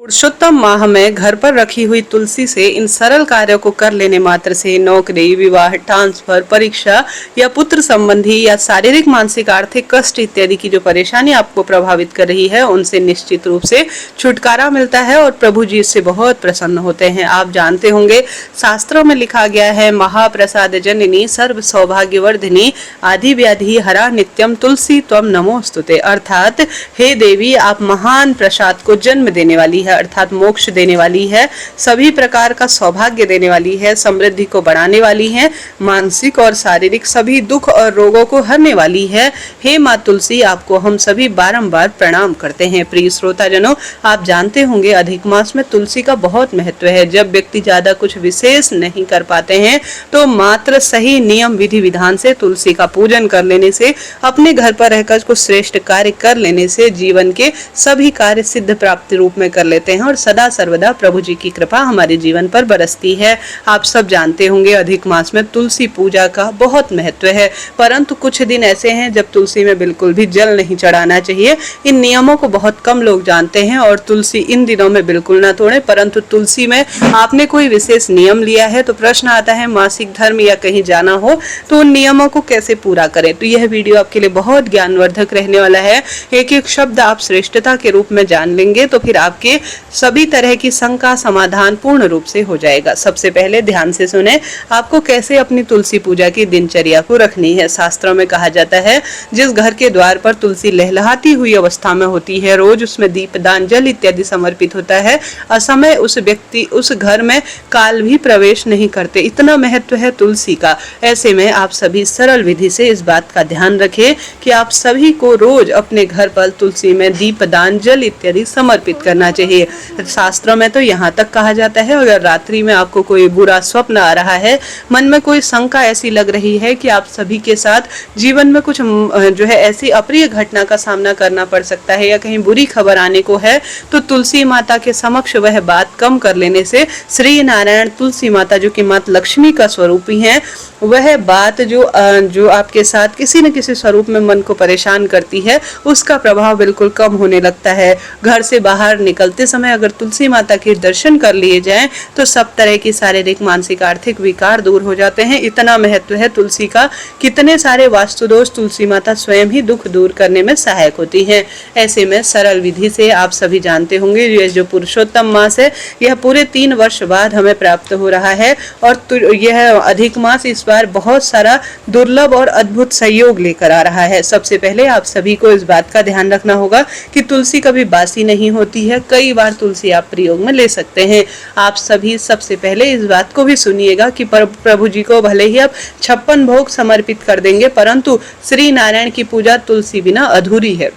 पुरुषोत्तम माह में घर पर रखी हुई तुलसी से इन सरल कार्यों को कर लेने मात्र से नौकरी, विवाह, ट्रांसफर, परीक्षा या पुत्र संबंधी या शारीरिक, मानसिक, आर्थिक कष्ट इत्यादि की जो परेशानी आपको प्रभावित कर रही है उनसे निश्चित रूप से छुटकारा मिलता है और प्रभु जी इससे बहुत प्रसन्न होते हैं। आप जानते होंगे शास्त्रों में लिखा गया है, महाप्रसाद जननी सर्व सौभाग्यवर्धिनी आदि व्याधि हरा नित्यम तुलसी त्वम नमोस्तुते। अर्थात हे देवी, आप महान प्रसाद को जन्म देने वाली है, अर्थात मोक्ष देने वाली है, सभी प्रकार का सौभाग्य देने वाली है, समृद्धि को बढ़ाने वाली है, मानसिक और शारीरिक सभी दुख और रोगों को हरने वाली है। हे माँ तुलसी, आपको हम सभी बारंबार प्रणाम करते हैं। प्रिय श्रोताजनों, आप जानते होंगे अधिक मास में तुलसी का बहुत महत्व है। जब व्यक्ति ज्यादा कुछ विशेष नहीं कर पाते हैं तो मात्र सही नियम विधि विधान से तुलसी का पूजन कर लेने से, अपने घर पर रहकर कुछ श्रेष्ठ कार्य कर लेने से जीवन के सभी कार्य सिद्ध प्राप्ति रूप में कर लेते हैं और सदा सर्वदा प्रभु जी की कृपा हमारे जीवन पर बरसती है। आप सब जानते होंगे अधिक मास में तुलसी पूजा का बहुत महत्व है, परंतु कुछ दिन ऐसे हैं जब तुलसी में बिल्कुल भी जल नहीं चढ़ाना चाहिए। इन नियमों को बहुत कम लोग जानते हैं और तुलसी इन दिनों में बिल्कुल ना तोड़ें। परंतु तुलसी में आपने कोई विशेष नियम लिया है तो प्रश्न आता है, मासिक धर्म या कहीं जाना हो तो उन नियमों को कैसे पूरा करें। तो यह वीडियो आपके लिए बहुत ज्ञानवर्धक रहने वाला है। एक एक शब्द आप श्रेष्ठता के रूप में जान लेंगे तो फिर आपके सभी तरह की शंका समाधान पूर्ण रूप से हो जाएगा। सबसे पहले ध्यान से सुने, आपको कैसे अपनी तुलसी पूजा की दिनचर्या को रखनी है। शास्त्रों में कहा जाता है, जिस घर के द्वार पर तुलसी लहलहाती हुई अवस्था में होती है, रोज उसमें दीपदान, जल इत्यादि समर्पित होता है, असमय उस व्यक्ति उस घर में काल भी प्रवेश नहीं करते। इतना महत्व है तुलसी का। ऐसे में आप सभी सरल विधि से इस बात का ध्यान रखें कि आप सभी को रोज अपने घर पर तुलसी में दीपदान, जल इत्यादि समर्पित करना चाहिए। शास्त्रों में तो यहाँ तक कहा जाता है, अगर रात्रि में आपको कोई बुरा स्वप्न आ रहा है, मन में कोई शंका ऐसी लग रही है कि आप सभी के साथ जीवन में कुछ जो है ऐसी अप्रिय घटना का सामना करना पड़ सकता है या कहीं बुरी खबर आने को है, तो तुलसी माता के समक्ष वह बात कम कर लेने से श्री नारायण तुलसी माता, जो कि माता लक्ष्मी का स्वरूप ही है, वह बात जो आपके साथ किसी न किसी स्वरूप में मन को परेशान करती है, उसका प्रभाव बिल्कुल कम होने लगता है। घर से बाहर निकलते समय अगर तुलसी माता के दर्शन कर लिए जाएं तो सब तरह की शारीरिक, मानसिक, आर्थिक विकार दूर हो जाते हैं। इतना महत्व है तुलसी का। कितने सारे वास्तु दोष तुलसी माता स्वयं ही दुख दूर करने में सहायक होती हैं। ऐसे में सरल विधि से आप सभी जानते होंगे, ये जो पुरुषोत्तम मास है यह पूरे 3 वर्ष बाद हमें प्राप्त हो रहा है और यह अधिक मास इस बार बहुत सारा दुर्लभ और अद्भुत सहयोग लेकर आ रहा है। सबसे पहले आप सभी को इस बात का ध्यान रखना होगा कि तुलसी कभी बासी नहीं होती है। कई बार तुलसी आप प्रयोग में ले सकते हैं। आप सभी सबसे पहले इस बात को भी सुनिएगा कि प्रभु जी को भले ही आप 56 भोग समर्पित कर देंगे, परंतु श्री नारायण की पूजा तुलसी बिना अधूरी है।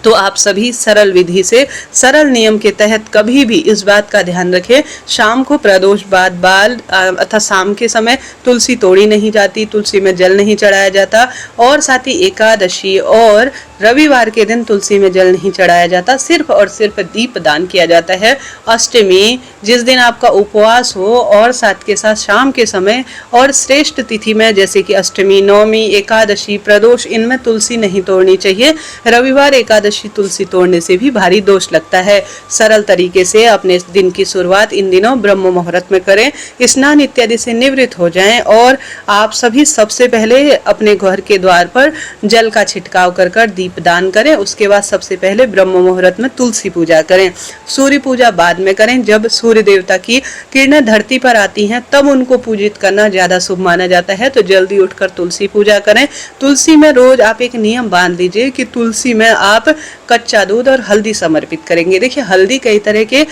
तो आप सभी सरल विधि से, सरल नियम के तहत कभी भी इस बात का ध्यान रखें, शाम को प्रदोष बाद अथवा शाम के समय तुलसी तोड़ी नहीं जाती, तुलसी में जल नहीं चढ़ाया जाता, और साथ ही एकादशी और रविवार के दिन तुलसी में जल नहीं चढ़ाया जाता, सिर्फ और सिर्फ दीप दान किया जाता है। अष्टमी, जिस दिन आपका उपवास हो, और साथ के साथ शाम के समय और श्रेष्ठ तिथि में जैसे कि अष्टमी, नवमी, एकादशी, प्रदोष, इनमें तुलसी नहीं तोड़नी चाहिए। रविवार, एकादशी तुलसी तोड़ने से भी भारी दोष लगता है। सरल तरीके से अपने दिन की शुरुआत इन दिनों ब्रह्म मुहूर्त में करें, स्नान इत्यादि से निवृत्त हो जाएं और आप सभी सबसे पहले अपने घर के द्वार पर जल का छिड़काव कर दीप दान करें। उसके बाद सबसे पहले ब्रह्म मुहूर्त में तुलसी पूजा करें। सूर्य पूजा बाद में करें। जब सूर्य देवता की किरणें धरती पर आती हैं तब उनको पूजित करना ज्यादा शुभ माना जाता है, तो जल्दी उठकर तुलसी पूजा करें। तुलसी में रोज आप एक नियम बांध लीजिए कि तुलसी में आप कच्चा दूध और हल्दी समर्पित करेंगे। देखिए, हल्दी कई तरह के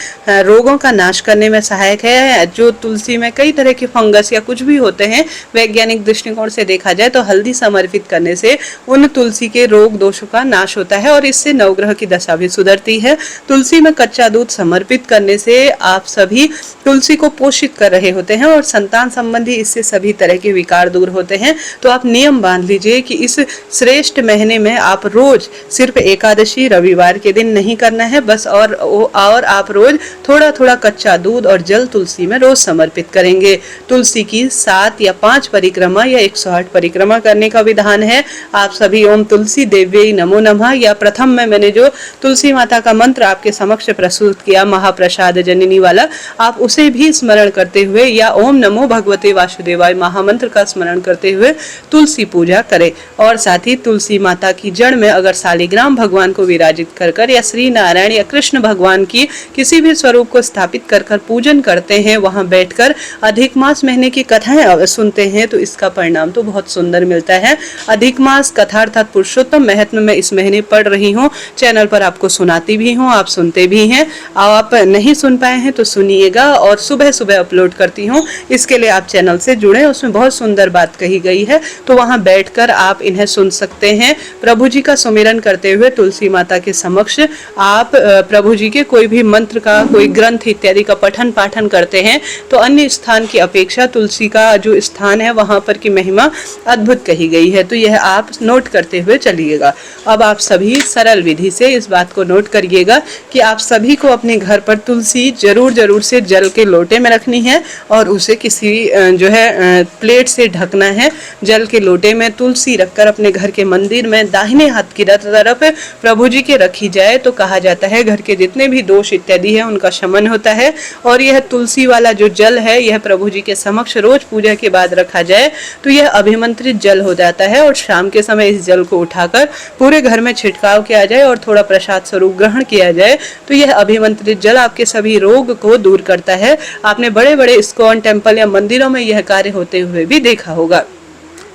रोगों का नाश करने में सहायक है। जो तुलसी में कई तरह के फंगस या कुछ भी होते हैं, वैज्ञानिक दृष्टिकोण से देखा जाए तो हल्दी समर्पित करने से उन तुलसी के रोग दोषों का नाश होता है और इससे नवग्रह की दशा भी सुधरती है। तुलसी में कच्चा दूध समर्पित करने से आप सभी तुलसी को पोषित कर रहे होते हैं और संतान संबंधी इससे सभी तरह के विकार दूर होते हैं। तो आप नियम बांध लीजिए कि इस श्रेष्ठ महीने में आप रोज सिर्फ एकादशी भी रविवार के दिन नहीं करना है बस। और आप रोज थोड़ा थोड़ा कच्चा दूध और जल तुलसी में रोज समर्पित करेंगे। तुलसी की 7 या 5 परिक्रमा या 108 परिक्रमा करने का विधान है। आप सभी ओम तुलसी देव्यै नमो नमः या प्रथम में मैंने जो तुलसी माता का मंत्र आपके समक्ष प्रस्तुत किया महाप्रसाद जननी वाला, आप उसे भी स्मरण करते हुए या ओम नमो भगवते वासुदेवाय महामंत्र का स्मरण करते हुए तुलसी पूजा करें। और साथ ही तुलसी माता की जड़ में अगर शालिग्राम भगवान को विराजित कर या श्री नारायण या कृष्ण भगवान की किसी भी स्वरूप को स्थापित कर पूजन करते हैं, वहां बैठकर अधिक मास महीने की कथाएं सुनते हैं तो इसका परिणाम तो बहुत सुंदर मिलता है। अधिक मास कथा अर्थात पुरुषोत्तम महत्व में इस महीने पढ़ रही हूँ, चैनल पर आपको सुनाती भी हूँ, आप सुनते भी हैं। आप नहीं सुन पाए हैं तो सुनिएगा, और सुबह सुबह अपलोड करती हूँ, इसके लिए आप चैनल से जुड़े, उसमें बहुत सुंदर बात कही गई है तो वहां बैठकर आप इन्हें सुन सकते हैं। प्रभु जी का सुमिरन करते हुए तुलसी माता के समक्ष आप प्रभु जी के कोई भी मंत्र का, कोई ग्रंथ इत्यादि का पठन पाठन करते हैं तो अन्य स्थान की अपेक्षा तुलसी का जो स्थान है वहां पर की महिमा अद्भुत कही गई है, तो यह आप नोट करते हुए चलिएगा। अब आप सभी सरल विधि से इस बात को नोट करिएगा कि आप सभी को अपने घर पर तुलसी जरूर से जल के लोटे में रखनी है और उसे किसी जो है प्लेट से ढकना है। जल के लोटे में तुलसी रखकर अपने घर के मंदिर में दाहिने हाथ की तरफ प्रभु जी के रखी जाए तो कहा जाता है घर के जितने भी दोष इत्यादि है उनका शमन होता है। और यह तुलसी वाला जो जल है यह प्रभु जी के समक्ष रोज पूजा के बाद रखा जाए तो यह अभिमंत्रित जल हो जाता है। और शाम के समय इस जल को उठाकर पूरे घर में छिड़काव किया जाए और थोड़ा प्रसाद स्वरूप ग्रहण किया जाए तो यह अभिमंत्रित जल आपके सभी रोग को दूर करता है। आपने बड़े बड़े इस्कॉन टेम्पल या मंदिरों में यह कार्य होते हुए भी देखा होगा।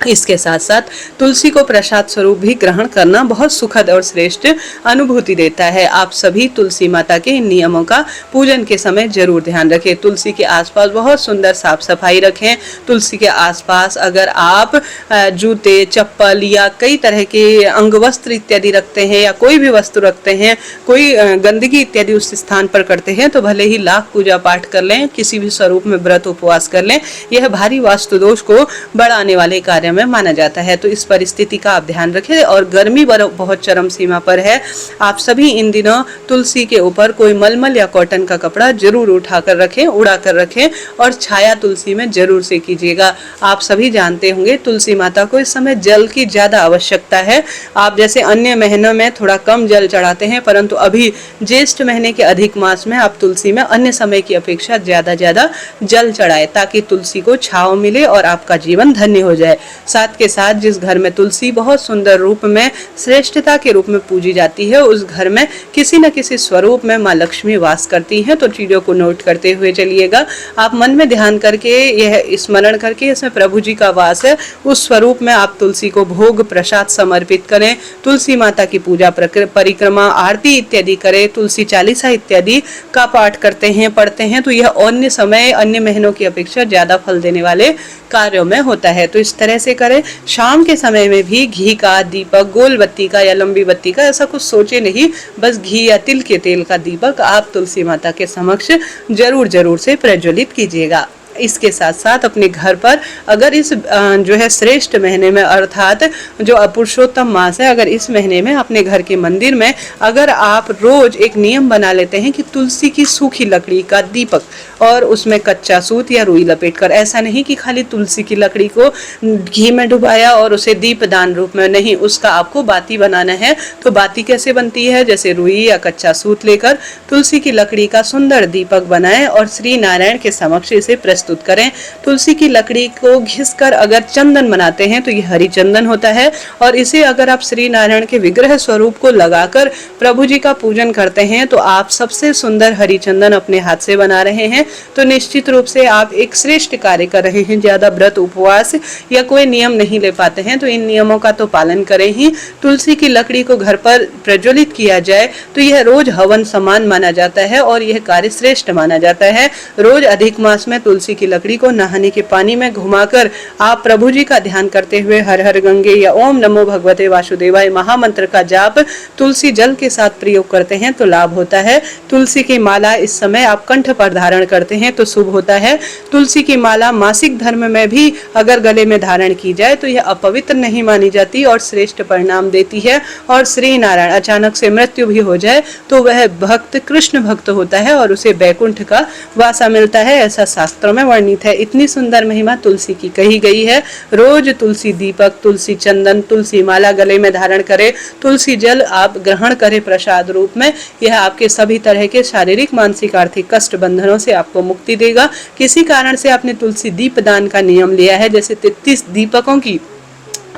इसके साथ साथ तुलसी को प्रसाद स्वरूप भी ग्रहण करना बहुत सुखद और श्रेष्ठ अनुभूति देता है। आप सभी तुलसी माता के इन नियमों का पूजन के समय जरूर ध्यान रखें। तुलसी के आसपास बहुत सुंदर साफ सफाई रखें। तुलसी के आसपास अगर आप जूते, चप्पल या कई तरह के अंग वस्त्र इत्यादि रखते हैं या कोई भी वस्तु रखते हैं, कोई गंदगी इत्यादि उस स्थान पर करते हैं तो भले ही लाख पूजा पाठ कर लें, किसी भी स्वरूप में व्रत उपवास कर लें, यह भारी वास्तु दोष को बढ़ाने वाले कार्य में माना जाता है। तो इस परिस्थिति का आप ध्यान रखें। और गर्मी बहुत चरम सीमा पर है, आप सभी इन दिनों तुलसी के ऊपर कोई मलमल या कॉटन का कपड़ा जरूर उठाकर रखें, उड़ा कर रखें और छाया तुलसी में जरूर से कीजिएगा। आप सभी जानते होंगे तुलसी माता को इस समय जल की ज्यादा आवश्यकता है। आप जैसे अन्य महीनों में थोड़ा कम जल चढ़ाते हैं, परंतु अभी ज्येष्ठ महीने के अधिक मास में आप तुलसी में अन्य समय की अपेक्षा ज्यादा जल चढ़ाए ताकि तुलसी को छांव मिले और आपका जीवन धन्य हो जाए। साथ के साथ जिस घर में तुलसी बहुत सुंदर रूप में श्रेष्ठता के रूप में पूजी जाती है उस घर में किसी न किसी स्वरूप में माँ लक्ष्मी वास करती हैं। तो चीजों को नोट करते हुए चलिएगा। आप मन में ध्यान करके यह स्मरण करके इसमें प्रभु जी का वास है, उस स्वरूप में आप तुलसी को भोग प्रसाद समर्पित करें। तुलसी माता की पूजा परिक्रमा आरती इत्यादि करें, तुलसी चालीसा इत्यादि का पाठ करते हैं, पढ़ते हैं तो यह अन्य समय अन्य महीनों की अपेक्षा ज्यादा फल देने वाले कार्यों में होता है। तो इस तरह से करें। शाम के समय में भी घी का दीपक, गोल बत्ती का या लंबी बत्ती का, ऐसा कुछ सोचे नहीं, बस घी या तिल के तेल का दीपक आप तुलसी माता के समक्ष जरूर से प्रज्वलित कीजिएगा। इसके साथ साथ अपने घर पर अगर इस जो है श्रेष्ठ महीने में अर्थात जो पुरुषोत्तम मास है, अगर इस महीने में अपने घर के मंदिर में अगर आप रोज एक नियम बना लेते हैं कि तुलसी की सूखी लकड़ी का दीपक और उसमें कच्चा सूत या रुई लपेटकर, ऐसा नहीं कि खाली तुलसी की लकड़ी को घी में डुबाया और उसे दीप दान रूप में, नहीं, उसका आपको बाती बनाना है। तो बाती कैसे बनती है? जैसे रुई या कच्चा सूत लेकर तुलसी की लकड़ी का सुंदर दीपक बनाएं और श्री नारायण के समक्ष इसे प्रस्तुत करें। तुलसी की लकड़ी को घिसकर अगर चंदन बनाते हैं तो यह हरि चंदन होता है और इसे अगर आप श्री नारायण के विग्रह स्वरूप को लगाकर प्रभु जी का पूजन करते हैं तो आप सबसे सुंदर हरि चंदन अपने हाथ से बना रहे हैं। तो निश्चित रूप से आप एक श्रेष्ठ कार्य कर रहे हैं। ज्यादा व्रत उपवास या कोई नियम नहीं ले पाते हैं तो इन नियमों का तो पालन करें ही। तुलसी की लकड़ी को घर पर प्रज्वलित किया जाए तो यह रोज हवन समान माना जाता है और यह कार्य श्रेष्ठ माना जाता है। रोज अधिक मास में तुलसी तुलसी की लकड़ी को नहाने के पानी में घुमाकर आप प्रभु जी का ध्यान करते हुए हर हर गंगे या ओम नमो भगवते वासुदेवाय महामंत्र का जाप तुलसी जल के साथ प्रयोग करते हैं तो लाभ होता है। तुलसी की माला इस समय आप कंठ पर धारण करते हैं तो शुभ होता है। तुलसी की माला मासिक धर्म में भी अगर गले में धारण की जाए तो यह अपवित्र नहीं मानी जाती और श्रेष्ठ परिणाम देती है। और श्री नारायण अचानक से मृत्यु भी हो जाए तो वह भक्त कृष्ण भक्त होता है और उसे बैकुंठ का वासा मिलता है, ऐसा शास्त्रों में वर्णित है। इतनी सुंदर महिमा तुलसी की कही गई है। रोज तुलसी दीपक, तुलसी चंदन, तुलसी माला गले में धारण करे, तुलसी जल आप ग्रहण करें प्रसाद रूप में। यह आपके सभी तरह के शारीरिक, मानसिक, आर्थिक कष्ट बंधनों से आपको मुक्ति देगा। किसी कारण से आपने तुलसी दीप दान का नियम लिया है, जैसे 33 दीपकों की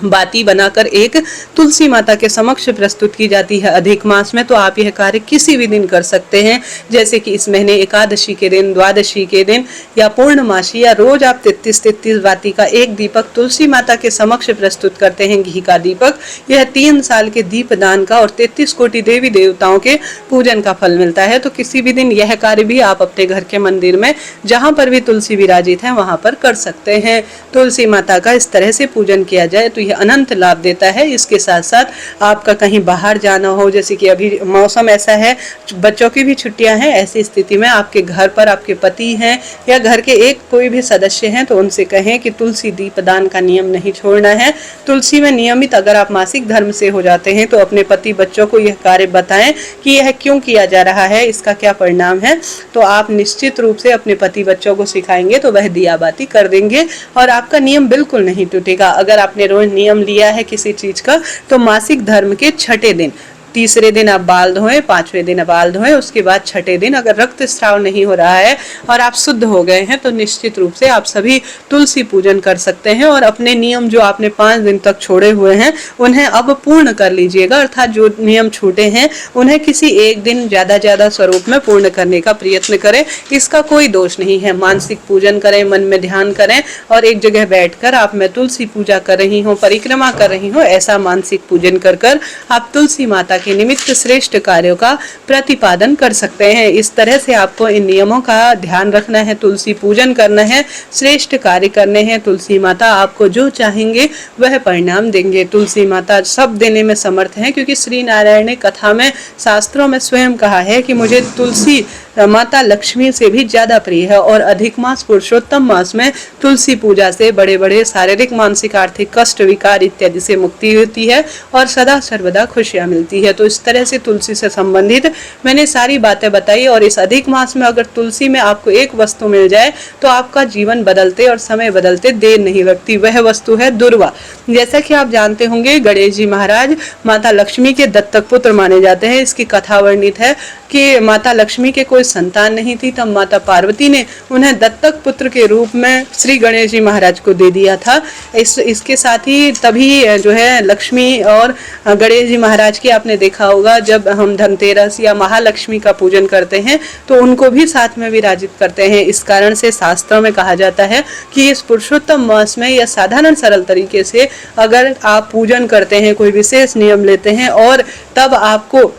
बाती बनाकर एक तुलसी माता के समक्ष प्रस्तुत की जाती है अधिक मास में, तो आप यह कार्य किसी भी दिन कर सकते हैं। जैसे कि इस महीने एकादशी के दिन, द्वादशी के दिन या पूर्णमासी, या रोज आप 33 बाती का एक दीपक तुलसी माता के समक्ष प्रस्तुत करते हैं, घी का दीपक। यह 3 साल के दीप दान का और 33 कोटि देवी देवताओं के पूजन का फल मिलता है। तो किसी भी दिन यह कार्य भी आप अपने घर के मंदिर में जहाँ पर भी तुलसी विराजित है वहां पर कर सकते हैं। तुलसी माता का इस तरह से पूजन किया जाए तो यह अनंत लाभ देता है। इसके साथ साथ आपका कहीं बाहर जाना हो, जैसे कि अभी मौसम ऐसा है, बच्चों की भी छुट्टियां हैं, ऐसी स्थिति में आपके घर पर आपके पति हैं या घर के एक कोई भी सदस्य हैं तो उनसे कहें कि तुलसी दीपदान का नियम नहीं छोड़ना है। तुलसी में नियमित अगर आप मासिक धर्म से हो जाते हैं तो अपने पति बच्चों को यह कार्य बताएं कि यह क्यों किया जा रहा है, इसका क्या परिणाम है। तो आप निश्चित रूप से अपने पति बच्चों को सिखाएंगे तो वह दिया बाती कर देंगे और आपका नियम बिल्कुल नहीं टूटेगा। अगर आपने रोज नियम लिया है किसी चीज का तो मासिक धर्म के छठे दिन, तीसरे दिन आप बाल धोएं, 5वें दिन आप बाल धोएं, उसके बाद छठे दिन अगर रक्त स्राव नहीं हो रहा है और आप शुद्ध हो गए हैं तो निश्चित रूप से आप सभी तुलसी पूजन कर सकते हैं और अपने नियम जो आपने 5 दिन तक छोड़े हुए हैं उन्हें अब पूर्ण कर लीजिएगा। अर्थात जो नियम छूटे हैं उन्हें किसी एक दिन ज्यादा स्वरूप में पूर्ण करने का प्रयत्न करें, इसका कोई दोष नहीं है। मानसिक पूजन करें, मन में ध्यान करें और एक जगह बैठकर आप मैं तुलसी पूजा कर रही हूँ, परिक्रमा कर रही हूँ, ऐसा मानसिक पूजन कर आप तुलसी माता के निमित्त श्रेष्ठ कार्यों का प्रतिपादन कर सकते हैं। इस तरह से आपको इन नियमों का ध्यान रखना है, तुलसी पूजन करना है, श्रेष्ठ कार्य करने हैं। तुलसी माता आपको जो चाहेंगे वह परिणाम देंगे। तुलसी माता सब देने में समर्थ है, क्योंकि श्री नारायण ने कथा में, शास्त्रों में स्वयं कहा है कि मुझे तुलसी माता लक्ष्मी से भी ज्यादा प्रिय है। और अधिक मास, पुरुषोत्तम मास में तुलसी पूजा से बड़े बड़े शारीरिक, मानसिक, आर्थिक कष्ट, विकार इत्यादि से मुक्ति होती है और सदा सर्वदा खुशियां मिलती है। तो इस तरह से तुलसी से संबंधित मैंने सारी बातें बताई। और इस अधिक मास में अगर तुलसी में आपको एक वस्तु मिल जाए तो आपका जीवन बदलते और समय बदलते देर नहीं लगती। वह वस्तु है दुर्वा। जैसा कि आप जानते होंगे, गणेश जी महाराज माता लक्ष्मी के दत्तक पुत्र माने जाते हैं। इसकी कथा वर्णित है कि माता लक्ष्मी के कोई संतान नहीं थी, तब माता पार्वती ने उन्हें दत्तक पुत्र के रूप में श्री गणेश जी महाराज को दे दिया था। इसके साथ ही तभी जो है लक्ष्मी और गणेश जी महाराज की आपने देखा होगा, जब हम धनतेरस या महालक्ष्मी का पूजन करते हैं तो उनको भी साथ में विराजित करते हैं। इस कारण से शास्त्रों में कहा जाता है कि इस पुरुषोत्तम मास में या साधारण सरल तरीके से अगर आप पूजन करते हैं, कोई विशेष नियम लेते हैं और तब आपको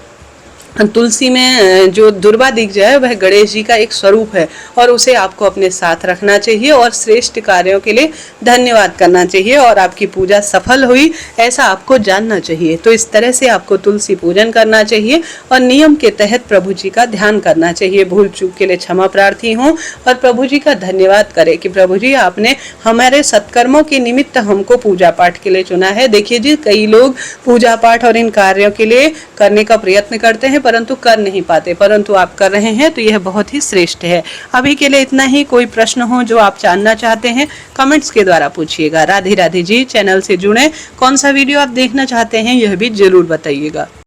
तुलसी में जो दुर्वा दिख जाए वह गणेश जी का एक स्वरूप है और उसे आपको अपने साथ रखना चाहिए और श्रेष्ठ कार्यों के लिए धन्यवाद करना चाहिए और आपकी पूजा सफल हुई ऐसा आपको जानना चाहिए। तो इस तरह से आपको तुलसी पूजन करना चाहिए और नियम के तहत प्रभु जी का ध्यान करना चाहिए। भूल चूक के लिए क्षमा प्रार्थी हूँ और प्रभु जी का धन्यवाद करें कि प्रभु जी आपने हमारे सत्कर्मों के निमित्त हमको पूजा पाठ के लिए चुना है। देखिए जी, कई लोग पूजा पाठ और इन कार्यों के लिए करने का प्रयत्न करते हैं परंतु कर नहीं पाते, परंतु आप कर रहे हैं तो यह बहुत ही श्रेष्ठ है। अभी के लिए इतना ही। कोई प्रश्न हो जो आप जानना चाहते हैं कमेंट्स के द्वारा पूछिएगा। राधे राधे जी। चैनल से जुड़े, कौन सा वीडियो आप देखना चाहते हैं यह भी जरूर बताइएगा।